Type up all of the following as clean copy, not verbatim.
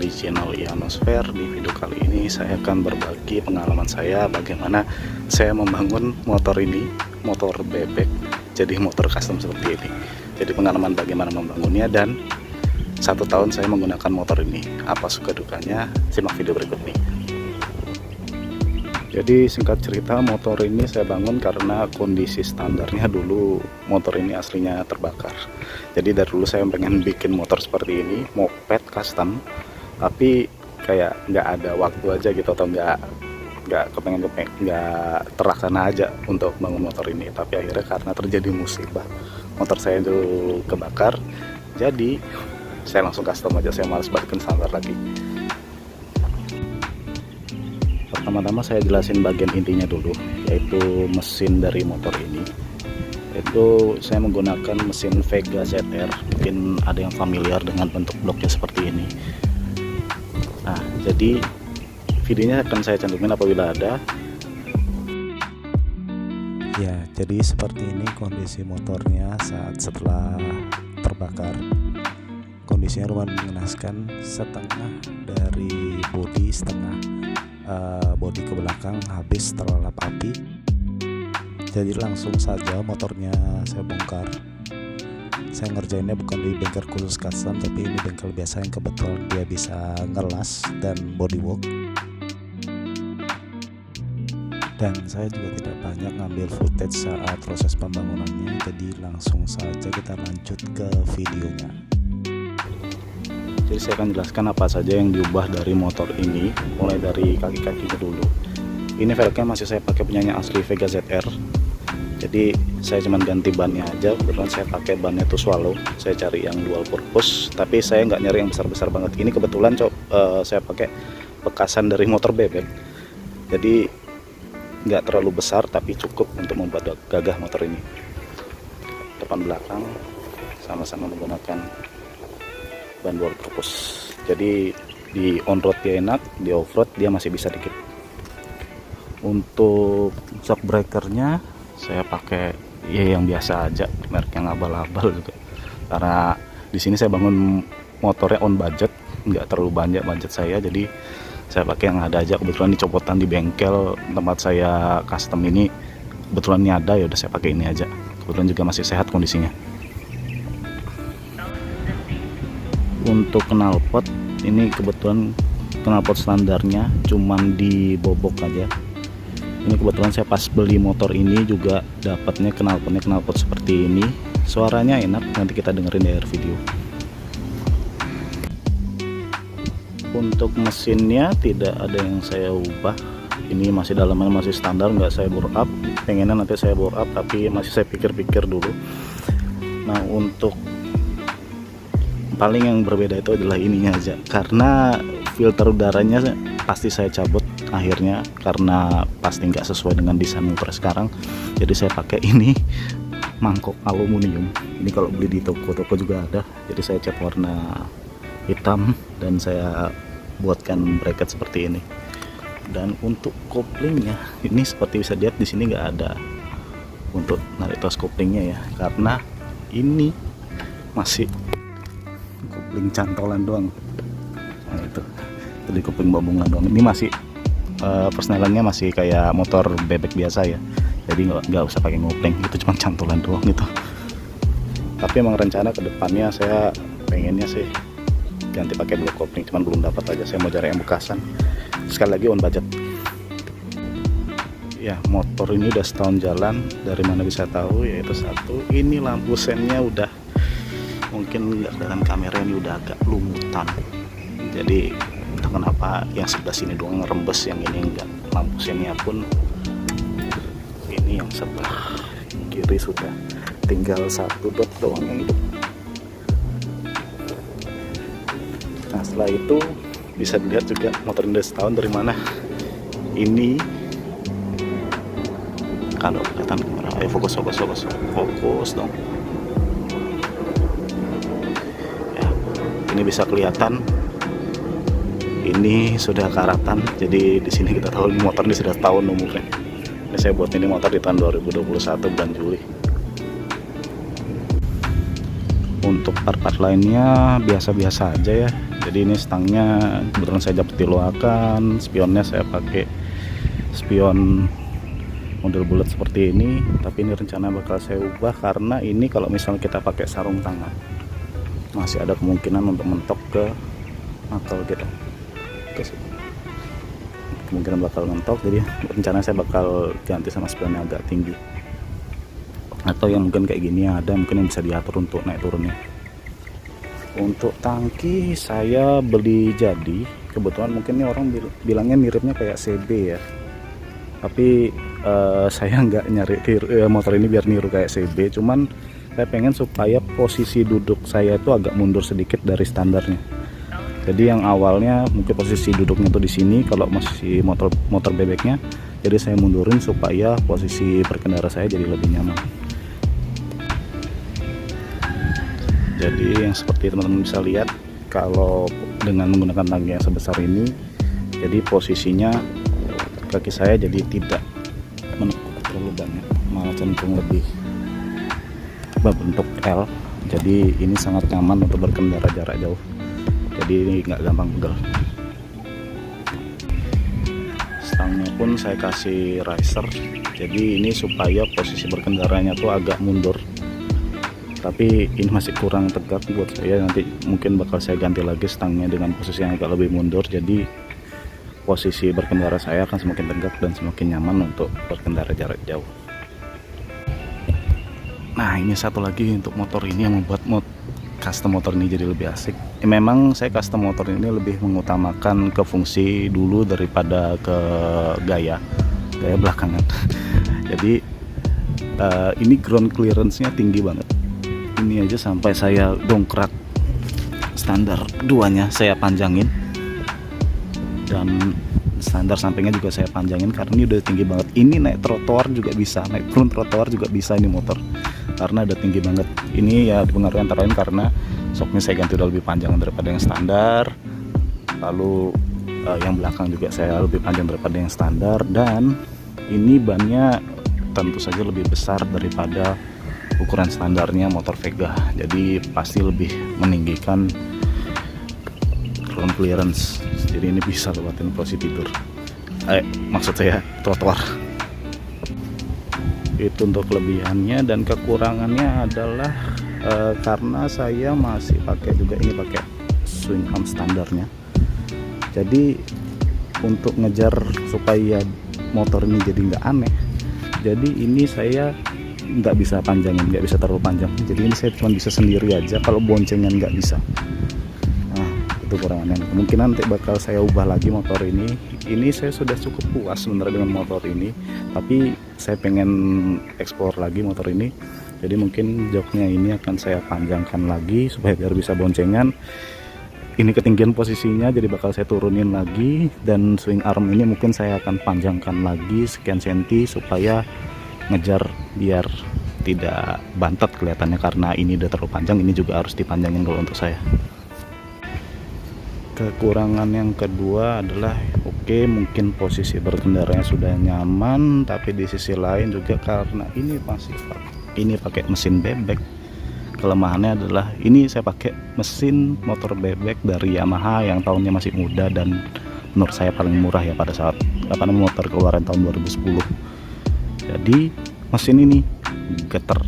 di channel Ionosphere. Di video kali ini saya akan berbagi pengalaman saya bagaimana saya membangun motor ini, motor bebek jadi motor custom seperti ini. Jadi pengalaman bagaimana membangunnya dan 1 tahun saya menggunakan motor ini. Apa suka dukanya, simak video berikut ini. Jadi singkat cerita, motor ini saya bangun karena kondisi standarnya dulu motor ini aslinya terbakar. Jadi dari dulu saya pengen bikin motor seperti ini, moped custom, tapi kayak nggak ada waktu aja gitu, atau nggak terlaksana aja untuk bangun motor ini. Tapi akhirnya karena terjadi musibah, motor saya itu kebakar, jadi saya langsung custom aja, saya malas balikin standar lagi. Pertama-tama saya jelasin bagian intinya dulu, yaitu mesin dari motor ini. Itu saya menggunakan mesin Vega ZR, mungkin ada yang familiar dengan bentuk bloknya seperti ini. Nah, jadi videonya akan saya cantumin apabila ada. Ya, jadi seperti ini kondisi motornya setelah terbakar. Kondisinya lumayan mengenaskan, setengah dari bodi, setengah bodi ke belakang habis terlalap api. Jadi langsung saja motornya saya bongkar. Saya ngerjainnya bukan di bengkel khusus custom, tapi ini bengkel biasa yang kebetulan dia bisa ngelas dan bodywork. Dan saya juga tidak banyak ngambil footage saat proses pembangunannya, jadi langsung saja kita lanjut ke videonya. Jadi saya akan jelaskan apa saja yang diubah dari motor ini, mulai dari kaki-kakinya dulu. Ini velgnya masih saya pakai punyanya asli Vega ZR. Jadi saya cuma ganti bannya aja. Kebetulan saya pakai bannya itu Swallow. Saya cari yang dual purpose, tapi saya nggak nyari yang besar-besar banget. Ini kebetulan saya pakai bekasan dari motor bebek. Jadi nggak terlalu besar, tapi cukup untuk membuat gagah motor ini. Depan belakang sama-sama menggunakan ban dual purpose. Jadi di on road dia enak, di off road dia masih bisa dikit. Untuk shock breakernya saya pakai ya yang biasa aja, merek yang abal-abal juga. Karena di sini saya bangun motornya on budget, nggak terlalu banyak budget saya, jadi saya pakai yang ada aja. Kebetulan di copotan di bengkel tempat saya custom ini kebetulan ini ada, ya udah saya pakai ini aja. Kebetulan juga masih sehat kondisinya. Untuk knalpot ini kebetulan knalpot standarnya cuman dibobok aja. Ini kebetulan saya pas beli motor ini juga dapatnya knalpot seperti ini. Suaranya enak, nanti kita dengerin di akhir video. Untuk mesinnya tidak ada yang saya ubah. Ini masih dalamnya masih standar, nggak saya bore up. Pengennya nanti saya bore up, tapi masih saya pikir-pikir dulu. Nah, untuk paling yang berbeda itu adalah ininya aja, karena filter udaranya pasti saya cabut akhirnya karena pasti nggak sesuai dengan desain motor sekarang. Jadi saya pakai ini mangkok aluminium. Ini kalau beli di toko-toko juga ada. Jadi saya cat warna hitam dan saya buatkan bracket seperti ini. Dan untuk koplingnya ini seperti bisa dilihat di sini nggak ada untuk narik tos koplingnya ya, karena ini masih kopling cantolan doang. Nah, itu jadi kopling babungan doang. Ini masih persnelannya masih kayak motor bebek biasa ya, jadi nggak usah pakai ngopling, itu cuma cantolan doang gitu. Tapi emang rencana kedepannya saya pengennya sih ganti pakai blok kopling, cuman belum dapat aja. Saya mau cari yang bekasan, sekali lagi on budget ya. Motor ini udah setahun jalan. Dari mana bisa tahu? Yaitu satu, ini lampu sennya udah, mungkin nggak kelihatan kamera, ini udah agak lumutan. Jadi entah kenapa yang sebelah sini doang ngerembes, yang ini enggak. Lampu sennya pun ini yang sebelah kiri sudah tinggal 1 dot doang yang hidup. Nah, setelah itu bisa dilihat juga motor ini setahun dari mana. Ini kalau kelihatan kamera, ayo fokus dong ya. Ini bisa kelihatan ini sudah karatan. Jadi di sini kita tahu motor ini sudah tahun umurnya. Ini saya buat ini motor di tahun 2021 bulan Juli. Untuk part-part lainnya biasa-biasa aja ya. Jadi ini stangnya kebetulan saya dapat di Loakan, spionnya saya pakai spion model bulat seperti ini, tapi ini rencana bakal saya ubah karena ini kalau misalnya kita pakai sarung tangan masih ada kemungkinan untuk mentok ke knuckle gitu. Kemungkinan bakal mentok, jadi rencana saya bakal ganti sama spion yang agak tinggi, atau yang mungkin kayak gini ada mungkin yang bisa diatur untuk naik turunnya. Untuk tangki saya beli jadi, kebetulan mungkin ini orang bilangnya miripnya kayak CB ya, tapi saya nggak nyari motor ini biar niru kayak CB, cuman saya pengen supaya posisi duduk saya itu agak mundur sedikit dari standarnya. Jadi yang awalnya mungkin posisi duduknya tuh di sini kalau masih motor bebeknya, jadi saya mundurin supaya posisi berkendara saya jadi lebih nyaman. Jadi yang seperti teman-teman bisa lihat, kalau dengan menggunakan tangki yang sebesar ini, jadi posisinya kaki saya jadi tidak menekuk terlalu banyak, malah cenderung lebih berbentuk L. Jadi ini sangat nyaman untuk berkendara jarak jauh, jadi ini nggak gampang pegel. Stangnya pun saya kasih riser, jadi ini supaya posisi berkendaranya tuh agak mundur, tapi ini masih kurang tegak buat saya. Nanti mungkin bakal saya ganti lagi stangnya dengan posisi yang agak lebih mundur, jadi posisi berkendara saya akan semakin tegak dan semakin nyaman untuk berkendara jarak jauh. Nah, ini satu lagi untuk motor ini yang membuat custom motor ini jadi lebih asik. Memang saya custom motor ini lebih mengutamakan ke fungsi dulu daripada ke gaya belakangan. Jadi ini ground clearance-nya tinggi banget. Ini aja sampai saya dongkrak standar duanya saya panjangin, dan standar sampingnya juga saya panjangin karena ini udah tinggi banget. Ini naik trotoar juga bisa, naik turun trotoar juga bisa ini motor, karena udah tinggi banget. Ini ya dipengaruhi antara lain karena shocknya saya ganti udah lebih panjang daripada yang standar, lalu yang belakang juga saya lebih panjang daripada yang standar, dan ini bannya tentu saja lebih besar daripada ukuran standarnya motor Vega, jadi pasti lebih meninggikan ground clearance. Jadi ini bisa lewatin posisi tidur, maksud saya trotoar. Itu untuk kelebihannya, dan kekurangannya adalah karena saya masih pakai juga ini pakai swing arm standarnya, jadi untuk ngejar supaya motor ini jadi nggak aneh, jadi ini saya nggak bisa panjangin, nggak bisa terlalu panjang, jadi ini saya cuma bisa sendiri aja, kalau boncengan nggak bisa. Nah, itu kurangannya. Kemungkinan nanti bakal saya ubah lagi motor ini. Ini saya sudah cukup puas sebenarnya dengan motor ini, tapi saya pengen explore lagi motor ini, jadi mungkin joknya ini akan saya panjangkan lagi supaya biar bisa boncengan. Ini ketinggian posisinya, jadi bakal saya turunin lagi, dan swing arm ini mungkin saya akan panjangkan lagi sekian senti supaya ngejar biar tidak bantet kelihatannya, karena ini udah terlalu panjang, ini juga harus dipanjangin kalau untuk saya. Kekurangan yang kedua adalah mungkin posisi berkendaranya sudah nyaman, tapi di sisi lain juga karena ini pakai mesin bebek, kelemahannya adalah ini saya pakai mesin motor bebek dari Yamaha yang tahunnya masih muda dan menurut saya paling murah ya pada saat motor keluaran tahun 2010. Jadi mesin ini getar,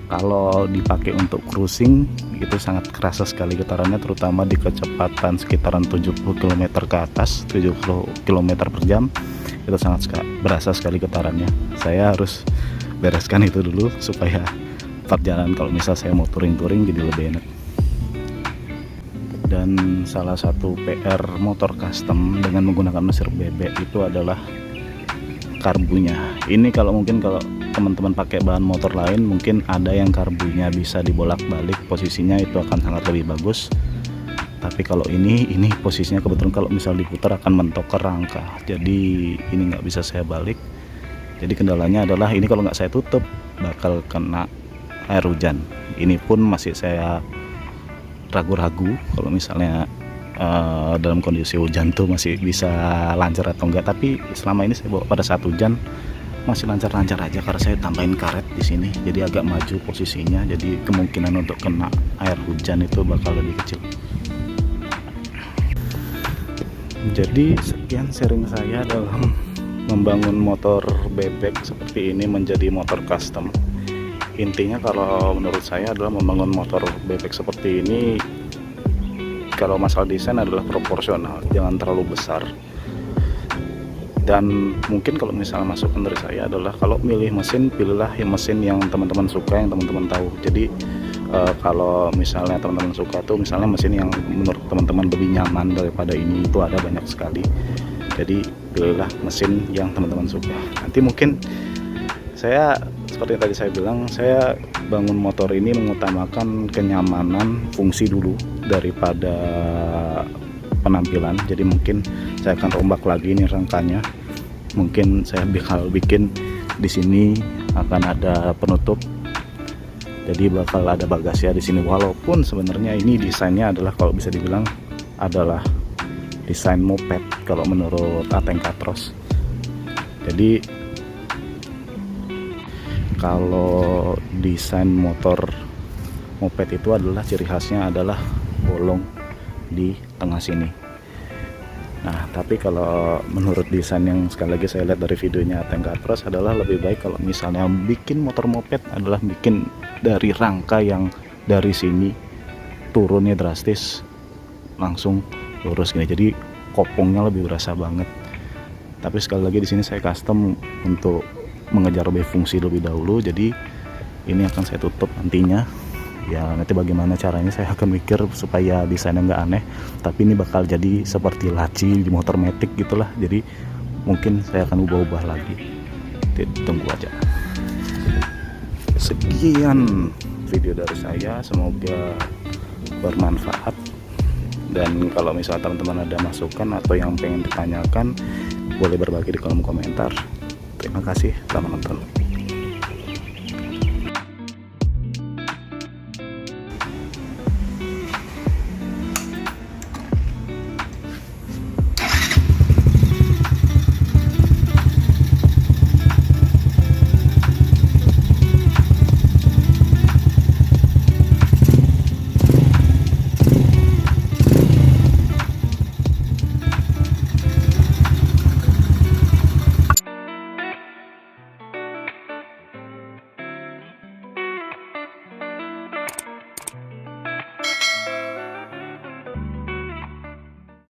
kalau dipakai untuk cruising itu sangat kerasa sekali getarannya, terutama di kecepatan sekitaran 70 km ke atas, 70 km per jam, itu sangat berasa sekali getarannya. Saya harus bereskan itu dulu supaya tetap jalan kalau misal saya mau touring-touring jadi lebih enak. Dan salah satu PR motor custom dengan menggunakan mesin bebek itu adalah karbunya. Ini kalau teman-teman pakai bahan motor lain mungkin ada yang karbunya bisa dibolak-balik posisinya, itu akan sangat lebih bagus. Tapi kalau ini posisinya kebetulan kalau misal diputar akan mentok ke rangka, jadi ini nggak bisa saya balik. Jadi kendalanya adalah ini kalau nggak saya tutup bakal kena air hujan. Ini pun masih saya ragu-ragu kalau misalnya dalam kondisi hujan tuh masih bisa lancar atau enggak, tapi selama ini saya bawa pada saat hujan masih lancar-lancar aja karena saya tambahin karet di sini, jadi agak maju posisinya, jadi kemungkinan untuk kena air hujan itu bakal lebih kecil. Jadi sekian sharing saya dalam membangun motor bebek seperti ini menjadi motor custom. Intinya kalau menurut saya adalah membangun motor bebek seperti ini, kalau masalah desain adalah proporsional, jangan terlalu besar. Dan mungkin kalau misalnya masukan dari saya adalah kalau milih mesin, pilihlah yang mesin yang teman-teman suka, yang teman-teman tahu. Jadi kalau misalnya teman-teman suka tuh misalnya mesin yang menurut teman-teman lebih nyaman daripada ini, itu ada banyak sekali. Jadi pilihlah mesin yang teman-teman suka. Nanti mungkin saya seperti yang tadi saya bilang, saya bangun motor ini mengutamakan kenyamanan, fungsi dulu daripada penampilan. Jadi mungkin saya akan rombak lagi ini rangkanya. Mungkin saya bakal bikin di sini akan ada penutup. Jadi bakal ada bagasi di sini, walaupun sebenarnya ini desainnya adalah kalau bisa dibilang adalah desain moped kalau menurut Ateng Katros. Jadi kalau desain motor moped itu adalah ciri khasnya adalah bolong di tengah sini. Nah, tapi kalau menurut desain yang sekali lagi saya lihat dari videonya Ateng Katros adalah lebih baik kalau misalnya bikin motor moped adalah bikin dari rangka yang dari sini turunnya drastis langsung lurus gini. Jadi kopongnya lebih berasa banget. Tapi sekali lagi di sini saya custom untuk mengejar lebih fungsi lebih dahulu. Jadi ini akan saya tutup nantinya. Ya nanti bagaimana caranya saya akan mikir supaya desainnya nggak aneh, tapi ini bakal jadi seperti laci di motor matic gitulah. Jadi mungkin saya akan ubah-ubah lagi, tunggu aja. Sekian video dari saya, semoga bermanfaat. Dan kalau misalnya teman-teman ada masukan atau yang pengen ditanyakan, boleh berbagi di kolom komentar. Terima kasih, selamat menonton.